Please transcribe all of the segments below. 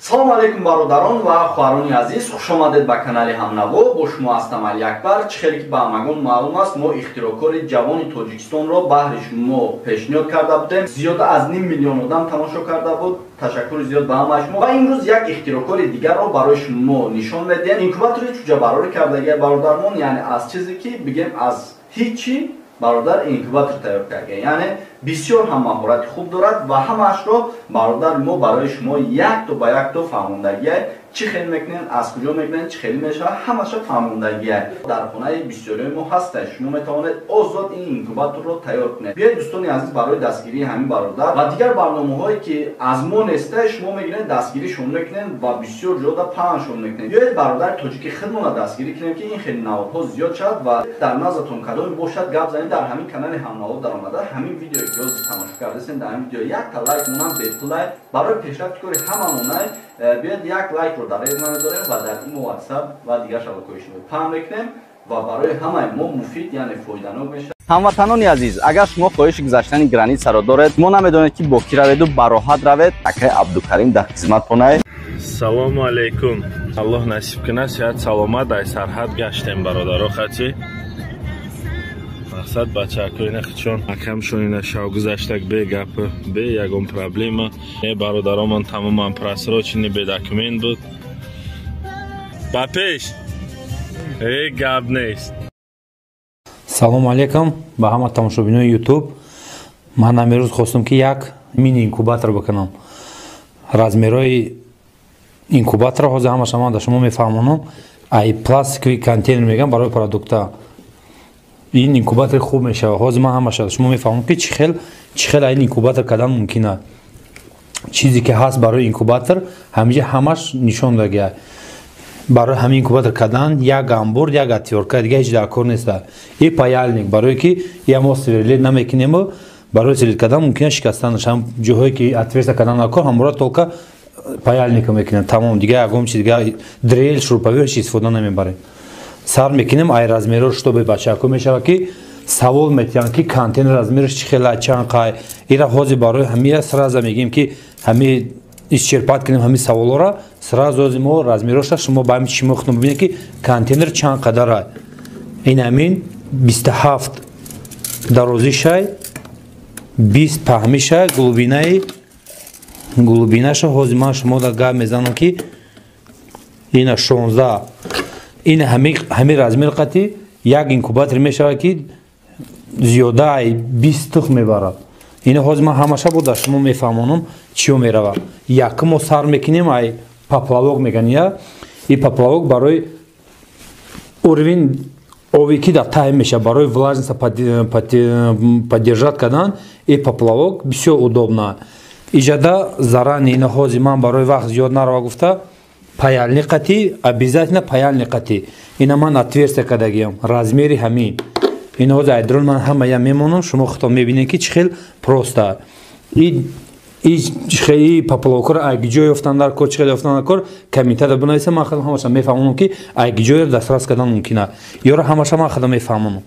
салом алейкум бародарон ва хуҳарони азиз, хушомадед ба канали Ҳамнаво. Бо шумо ҳастам Али Акбар. чӣ хеле ки ба ҳамагон маълум аст, мо ихтирокори ҷавони Тоҷикистонро баҳри шумо пешниҳод карда будем. Зиёда аз ним миллион одам тамошо карда буд. Ташаккури зиёд ба ҳамаи шумо. Ва имрӯз як ихтирокори дигарро барои шумо нишон медиҳем. Инкубатори чӯҷабарори кардагия бародармон, яъне аз чизе ки бигем аз ҳичи бародар инкубатор тайёр карда, яъне бисёр ҳам маҳорати хуб дорад ва ҳамаашро бародар мо барои шумо як ба як фаҳмондагия чӣ хел мекунем, аз куҷо мекунем, чӣ хел мешавад, ҳамаша фаҳмондагия дар хонаи бисёриёи мо ҳасташ. Шумо метавонед озод ин инкубаторро тайёр кунед. Биёед дӯстони азиз, барои дастгирии ҳамин бародар ва дигар барномаҳое ки аз мо нестай шумо мегиред дастгиришон мекунед ва бисёр ҷода паҳншон мекунед. биёед бародари тоҷики худмона дастгирӣ кунем ки ин хеле наводҳо зиёд шавад ва дар назратон кадоме бошад гап занед дар ҳамин канали Ҳамнаво дар омада ҳамин видеое ки ҳозир тамошо кардасен дар ҳамин видео якта лайк монам бепул лайк барои пешрафти кори ҳамамонай биёед як лайкро дар эдма медорем ва дар имо WhatsApp ва дигар шабакаҳои паҳн мекунем ва барои ҳамаи мо муфид, яъне фоиданок мешавад. Ҳамватанони азиз, агар шумо хоҳиши гузаштани границаро доред, шумо намедонед ки бо ки раведу бароҳат равед, акай Абдукарим дар хизматонай. Салому алейкум. Аллоҳ насиб кунад сиҳат саломат ай сарҳад гаштем бародаро хачи. Мақсад бачакоина хичон акамшонина шав гузаштак бе гап бе ягон проблема. Бародаромон тамоман просрочени бе документ буд. Ба пеш. Гап нест. Салому алейкум ба ҳама тамошобинои YouTube. Ман амирӯз хостам ки як мини инкубатор бикунам. Размерои инкубатора ҳозир ҳамаша ман да шумо мефаҳмонам. Ай пластикови контейнер мегӯям барои продукта. Ин инкубатори хуб мешавад. Ҳозир ман ҳамаша шумо мефаҳмам ки чӣ хел ин инкубатор кардан мумкин аст. Чизе ки ҳаст барои инкубатор ҳамиҷа ҳамаш нишон дагия. Барои ҳамин инкубатор кардан як амбур, як отвёрка, дига ҳеҷ дар кор нест. И паялник барое ки ямо сверлит намекунем, барои сверлит кардан мумкин аст шикастанаш. Ҳам ҷоҳое ки отверстия кардан дар кор ҳамора толка паялника мекунем. Тамом, дига ягон чиз дига дрел, шурупавӣ ҳеҷ истифода намебарем. Сар мекунем, ай размеро шутобе бачако мешавад ки савол метиҳанд ки контейнер размераш чӣ хел чанд қай. Ира ҳозир барои ҳамия сразу мегӯем ки ҳами исчерпат кунем ҳамин саволора, сразу мо размероша шумо ба ҳамин чӣ мохтум бибинед ки контейнер чанд қадар аст. Ин ҳамин 27 дарозишай, 20 паҳмишай, глубинаша ҳозир ман шумо да гап мезанам ки ина 16. Ин ҳамин размер қати як инкубатор мешавад ки зиёда 20 тухм мебарад. Ин ҳозир ман ҳамаша буда шумо мефаҳмонам чиё меравад. Якум мо сар мекунем, ай поплавок мегӯям. Я и поплавок барои уровень оби ки дар тай мешавад, барои влажниса поддержат кардан и поплавок бисёр удобна. Иҷада зарани ин ҳозир ман барои вақт зиёд нарава гуфта паялник қати, обязательно паялник қати. Ина ман отверстия кардагиам, размери ҳамин. Ин ҳозир айдрон ман ҳамая мемонам, шумо худтон мебинед ки чӣ хел проста. И поплавокро айгиҷо ёфтан дар кор, чӣ хел ёфтан дар кор, комментария бинависам, ман худам ҳамаша мефаҳмонам ки айгиҷоро дастрас кардан мумкин аст. Ёро ҳамаша ман худам мефаҳмонам.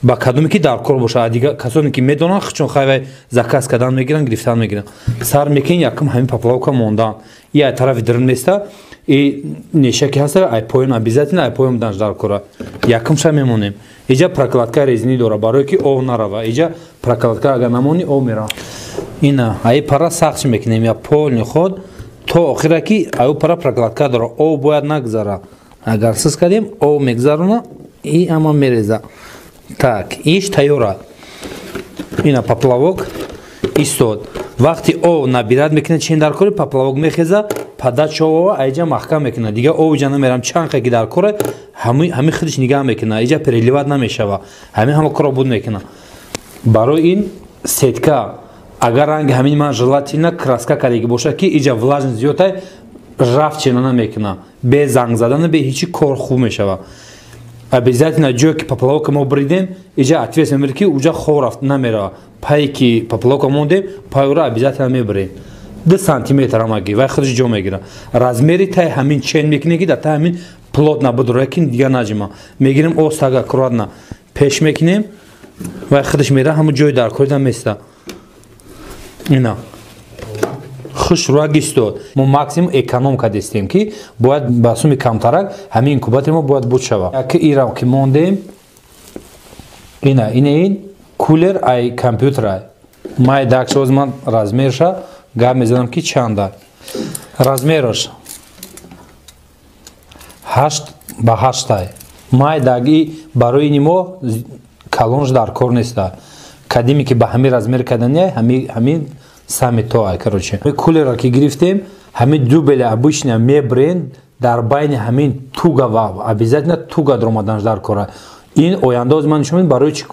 Ба кадоме ки дар кор бошад, дига касоне ки медонанд хичон хайвай заказ кардан мегиранд, гирифтан мегиранд. Сар мекунем, якум ҳамин поплавока мондан. И ай тарафи дрын места, и неша ки ҳаста, ай поён обязательно ай поён данш дар кора. Якумша мемонем. Иҷа прокладка резини дора барое ки ов нарава. Иҷа прокладка агар намони ов мерава. Ина ай пара сахт мекунем, я полни ход то охира ки ай пара прокладка дора. Ов бояд нагзара. Агар сиз кардем, ов мегзарона и ама мереза. Так, иш тайёра. Ина поплавок истод. Вақти ов набирад мекунад чин дар кори поплавок мехеза, падад шова айҷа маҳкам мекунад. Дига ов ҷа намерам чанд қай ки дар кора ҳамин худиш нигаҳ мекунад. Иҷа переливат намешава. Ҳамин ҳама корро буд мекунад. Барои ин сетка агар ранги ҳамин ман желатина краска кардаги бошад ки иҷа влажни зиёдай рафт чена намекунад. Бе занг задан бе ҳичи кор хуб мешава. Обязательно ҷое ки поплавока мо бридем, иҷа отверстия мемирад ки уҷа хор рафт намерава. Пае ки поплавока мондем, паёра обязательно мебирем. 2 сантиметр ҳамаги вай худаш ҷо мегирад. Размери тай ҳамин чен мекунем ки дар тай ҳамин плот набуд ракин дига наҷима. Мегирем остага курадна пеш мекунем, вай худаш мера ҳамун ҷои дар корида места. Ина хушра гистод мо максимум эконом кадестем ки бояд ба суми камтарак ҳамин инкубатори мо бояд буд шава яки ирам ки мондем ина ин кулер ай компютера май дакшоз ман размерша гап мезанам ки чанда размераш 8 ба 8 май даги барои нимо калонш дар кор неста кадиме ки ба ҳамин размер кардане ҳамин сами то ай короче кулера ки гирифтем ҳамин дубели обычно мебрен дар байни ҳамин туга ва обязательно туга дромаданш дар кора ин ояндоз ман нишон медам барои чи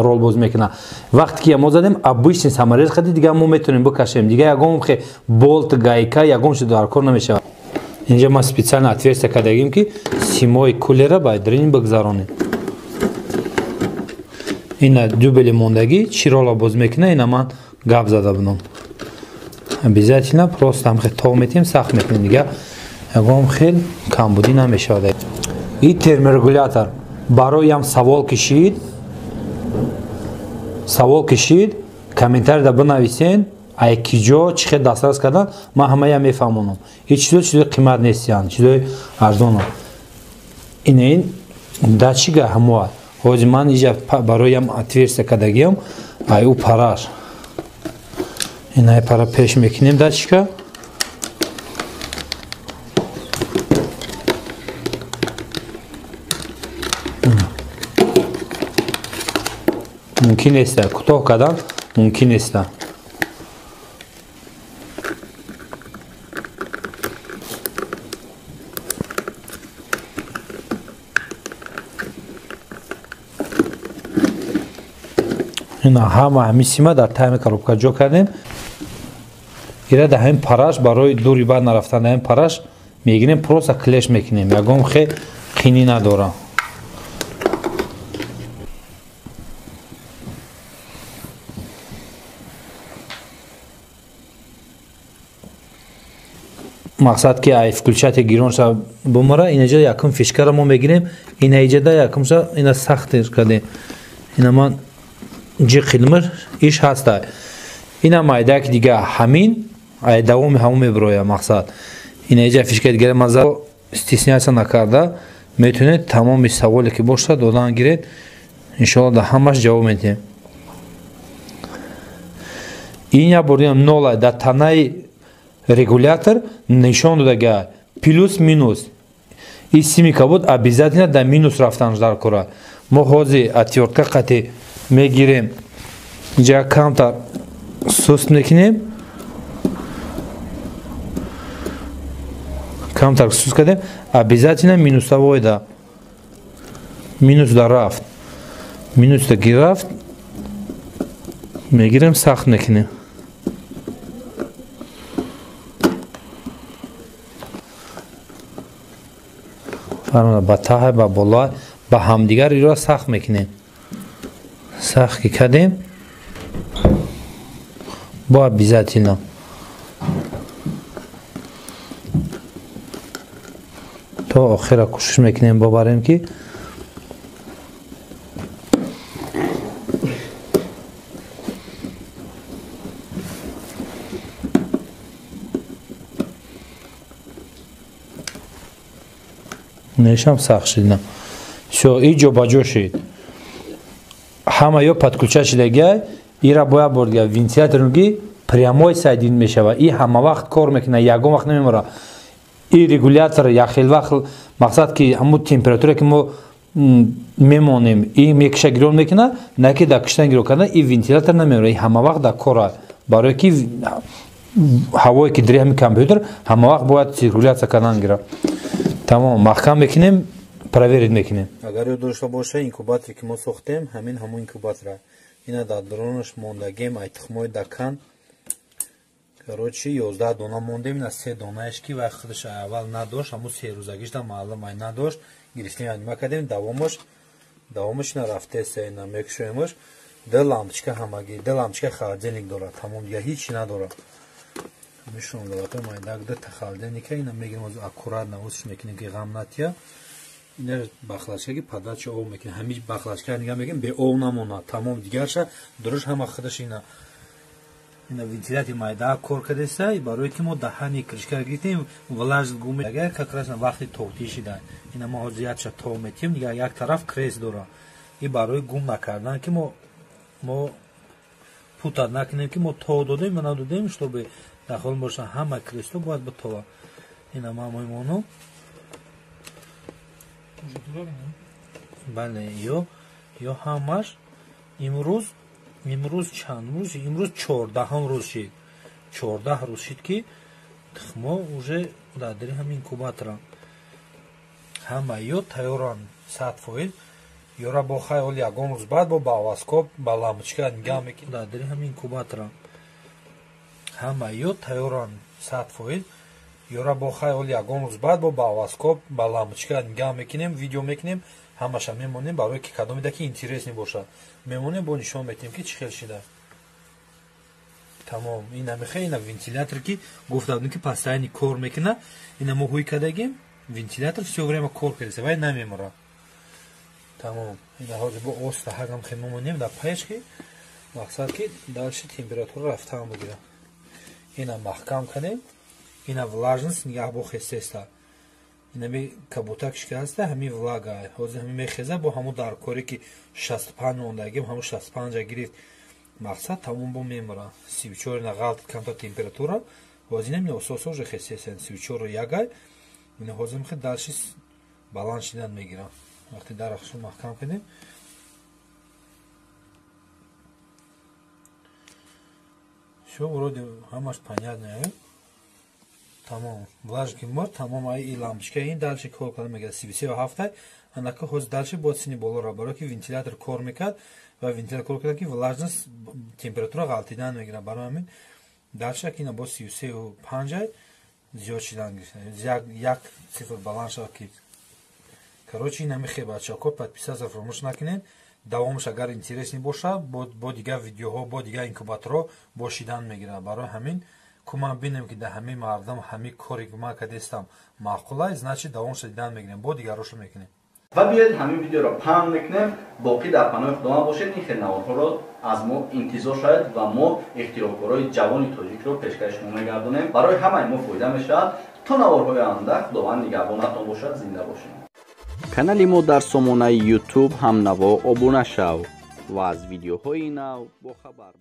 рол боз мекунад вақте ки мо задем обычный саморез хади дига мо метавонем бикашем дига ягон хе болт гайка ягон чиз дар кор намешавад инҷа ма специально отверстие кардагим ки симои кулера ба дрин бигзаронем ина дубели мондагӣ чӣ рола боз мекунад ина ман гап зада будам обязательно просто ҳамхел тог метем сахт мекунем дига ягон хел камбудӣ намешавад ин терморегулятор бароям савол кишид комментария бинависен ай киҷо чӣ хел дастрас кардан ман ҳамаям мефаҳмонам ҳеҷ чизои қимат нестиян чизои арзона ин датчига ҳамоа ҳози ман иҷа бароям отверстия кардагиам ай ӯ параш инай пара пеш мекунем датчика мумкин неста кӯтоҳ кардан мумкин неста ина ҳама ҳамин сима дар тайми коробка ҷо кардем ира дар ҳамин параш барои дури бад нарафтан дар ҳамин параш мегирем просто клеш мекунем ягон хе қинӣ надора мақсад ки ай включати гиронша бумара инаҷа якум фишкара мо мегирем инаиҷада якумша ина сахтеш кардем ина ман ҷи қилмир иш ҳаста ина майдак дига ҳамин ай давоми ҳамон мебироя мақсад инаиҷа фишка дигара маза стесняться накарда метавонед тамоми саволе ки боша додан гиред иншоалло да ҳамаш ҷавоб медиҳем ин як бордиам нола дар танаи регулятор нишон додага плюс минус ин сими кабуд обязательно дар минус рафтанаш дар кора мо ҳозир отвёртка қати мегирем инҷа камтар суст мекунем камтар суст кардем обязательно минусовойда минусда рафт минусда гирафт мегирем сахт мекунем ба таҳ ба боло ба ҳамдигар иро сахт мекунем сахт ки кардем бо обязательно то охира кӯшиш мекунем бобарем ки нешам сахт шидна всё и ҷобаҷо шид ҳама ё подключа шидагия ира бояд бордига вентиляторги прямой сайдин мешава и ҳама вақт кор мекуна ягон вақт намемора и регулятор яхел вақт мақсад ки ҳамо температура ки мо мемонем и мекиша гирон мекуна на ки дар киштан гирон кардан и вентилятор намемора и ҳама вақт дар кора барое ки ҳавое ки дори ҳамин компютер ҳама вақт бояд циркуляция кардан гира тамом маҳкам мекунем проверит мекунем агар ёд дошта боша инкубаторе ки мо сохтем ҳамин ҳамон инкубатора ина дар доронаш мондагем ай тухмои дакан короче 11 дона мондем ина 3 донааш ки вай худаш аввал надошт ҳамун 3 рӯзагишда маълум ай надошт гирифтем нима кардем давомаш ина рафтеса ина мекушоемаш да лампочка ҳамагӣ да лампочка холодильник дорад тамом дига ҳичи надорад мишон давата майдак да холодильника ина мегирем аз аккуратно усш мекунем ки ғам натия ина бахлачкаги падача об мекунем ҳамин бахлачка нига мегирем бе об намонад тамом дигарша дуруш ҳама худаш ина ина вентилятори майда кор кардеста барои ки мо даҳани кришка гирифтем влажн гум агар как раз вақти тоғтӣ шида ина мо ҳозиятша тоғ метем дигар як тараф крес дора и барои гум накардан ки мо путат накунем ки мо тоғ додем ва надодем чтобы дахол боша ҳама кресто бояд ба тоға ина маъмуимону бале ё ҳамаш имрӯз чанд рӯз имрӯз 14 рӯз шид 14 рӯз шид ки мо уже дадри ҳам инкубатора ҳама ё тайёран 100% ёра бо хайол ягон рӯз баъд бо баваскоп ба лампочка нигоҳ мекунем дадри ҳам инкубатора ҳама ё тайёран 100% ёра бо хайол ягон рӯз баъд бо баваскоп ба лампочка нигоҳ мекунем видео мекунем ҳамаша мемонем барои ки кадомида ки интересни бошад мемонем бо нишон метем ки чӣ хел шида тамом ина мехе ина вентилятор ки гуфта будем ки постоянно кор мекуна ина мо ҳуй кардагим вентилятор всё время кор кардеса вай намемора тамом ина ҳозир бо оста ҳагам хе мемонем дар пешки мақсад ки дальше температура рафтан бугира ина маҳкам канем ина влажность нигоҳ бо хестеста инами кабута шикаста ҳами влага ҳозир ҳами мехеза бо ҳамун даркоре ки 65 мондагим ҳамун 65 гирифт мақсад тамом бо мемора 34 на ғалт камтар температура ҳозир нами ососа уже хестеста 34 ягай ина ҳозир мехе дальше баланд шидан мегира вақти дарахшо маҳкам кунем шо вроде ҳамаш понятное тамом влажки мор тамом ай и лампочка ин дальше кор кардем мегирад 37 анака ҳозир дальше бо сини болора барои ки вентилятор кор мекард ва вентилятор кор кард ки влажность температура ғалтидан мегирад барои ҳамин дальше ки ина бо 35 зиёд шидан гирифт як цифр баланд шавад ки короче ин ҳамин хе бачаҳо подписаться фаромӯш накунед давомаш агар интересни боша бо дигар видеоҳо бо дигар инкубаторҳо бо шидан мегирад барои ҳамин куман бинем ки да ҳами мардам ҳами кори куман кардестам маъқулай значит давомаш дидан мегирем бо дигарошо мекунем ва биёед ҳамин видеоро паҳн мекунем боқӣ дар паноҳи худованд бошед ин хел наводҳоро аз мо интизор шавед ва мо ихтироъкорои ҷавони тоҷикро пешкаш шумо мегардонем барои ҳамаи мо фоида мешавад то наворҳои оянда худованд нигаҳбонатон бошад зинда бошед канали мо дар сомонаи YouTube ҳамнаво обуна шав ва аз видеоҳои нав бохабар